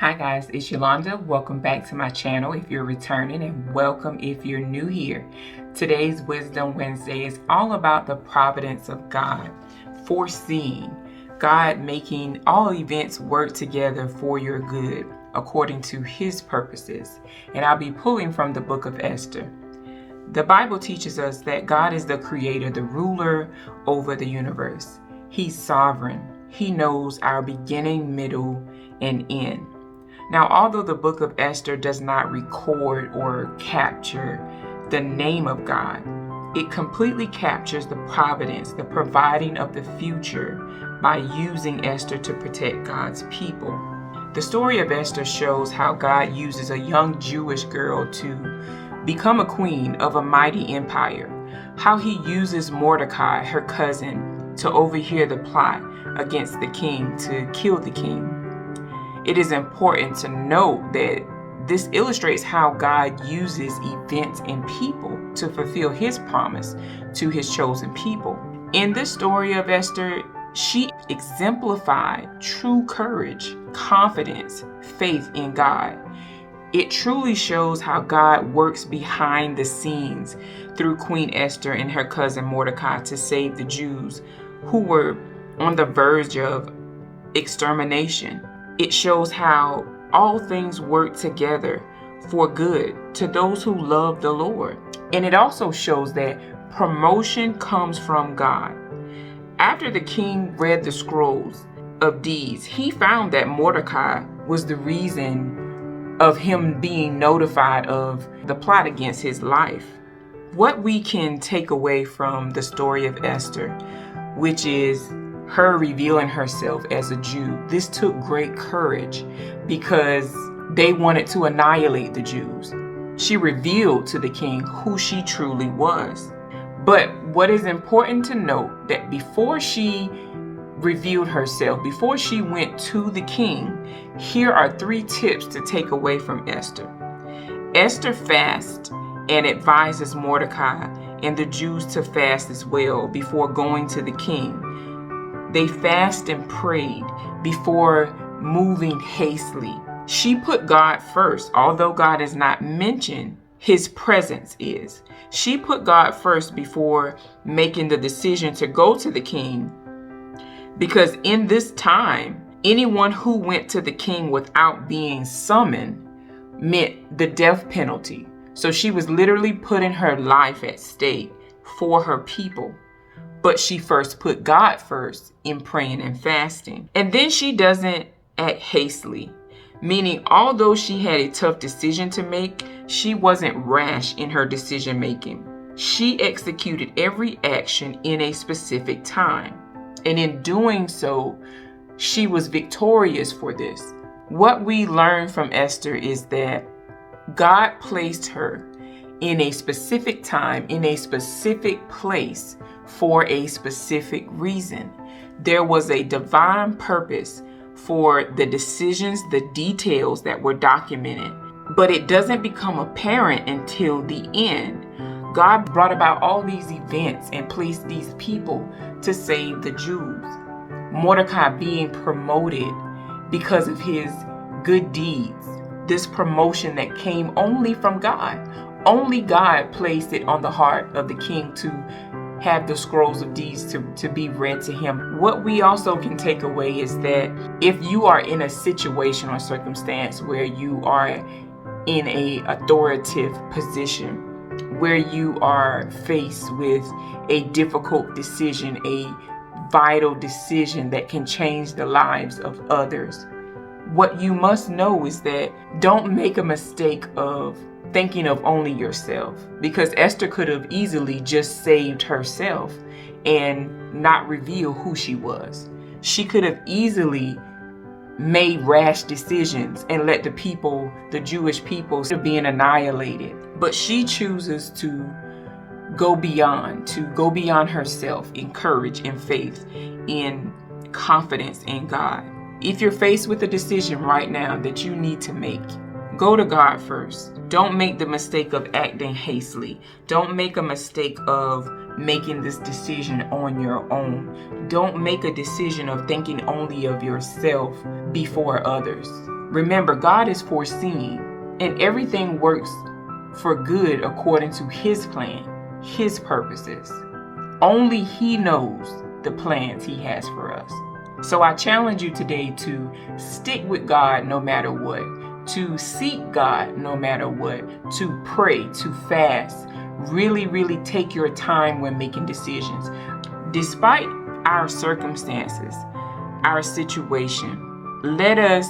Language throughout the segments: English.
Hi guys, it's Yolanda. Welcome back to my channel if you're returning, and welcome if you're new here. Today's Wisdom Wednesday is all about the providence of God, foreseeing, God making all events work together for your good according to His purposes. And I'll be pulling from the book of Esther. The Bible teaches us that God is the creator, the ruler over the universe. He's sovereign. He knows our beginning, middle, and end. Now, although the book of Esther does not record or capture the name of God, it completely captures the providence, the providing of the future by using Esther to protect God's people. The story of Esther shows how God uses a young Jewish girl to become a queen of a mighty empire, how He uses Mordecai, her cousin, to overhear the plot against the king to kill the king. It is important to note that this illustrates how God uses events and people to fulfill His promise to His chosen people. In this story of Esther, she exemplified true courage, confidence, faith in God. It truly shows how God works behind the scenes through Queen Esther and her cousin Mordecai to save the Jews who were on the verge of extermination. It shows how all things work together for good to those who love the Lord. And it also shows that promotion comes from God. After the king read the scrolls of deeds, he found that Mordecai was the reason of him being notified of the plot against his life. What we can take away from the story of Esther, which is her revealing herself as a Jew, this took great courage because they wanted to annihilate the Jews. She revealed to the king who she truly was. But what is important to note that before she revealed herself, before she went to the king, here are 3 tips to take away from Esther. Esther fasts and advises Mordecai and the Jews to fast as well before going to the king. They fasted and prayed before moving hastily. She put God first. Although God is not mentioned, His presence is. She put God first before making the decision to go to the king, because in this time, anyone who went to the king without being summoned meant the death penalty. So she was literally putting her life at stake for her people. But she first put God first in praying and fasting. And then she doesn't act hastily, meaning although she had a tough decision to make, she wasn't rash in her decision making. She executed every action in a specific time. And in doing so, she was victorious for this. What we learn from Esther is that God placed her in a specific time, in a specific place, for a specific reason. There was a divine purpose for the decisions, the details that were documented, but it doesn't become apparent until the end. God brought about all these events and placed these people to save the Jews. Mordecai being promoted because of his good deeds. This promotion that came only from God. Only God placed it on the heart of the king to have the scrolls of deeds to be read to him. What we also can take away is that if you are in a situation or circumstance where you are in a authoritative position, where you are faced with a difficult decision, a vital decision that can change the lives of others, what you must know is that don't make a mistake of thinking of only yourself, because Esther could have easily just saved herself and not reveal who she was. She could have easily made rash decisions and let the people, the Jewish people, being annihilated. But she chooses to go beyond herself in courage and faith, in confidence in God. If you're faced with a decision right now that you need to make, go to God first. Don't make the mistake of acting hastily. Don't make a mistake of making this decision on your own. Don't make a decision of thinking only of yourself before others. Remember, God is foreseeing, and everything works for good according to His plan, His purposes. Only He knows the plans He has for us. So I challenge you today to stick with God no matter what, to seek God no matter what, to pray, to fast. Really, really take your time when making decisions. Despite our circumstances, our situation, let us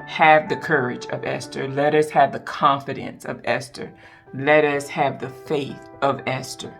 have the courage of Esther. Let us have the confidence of Esther. Let us have the faith of Esther.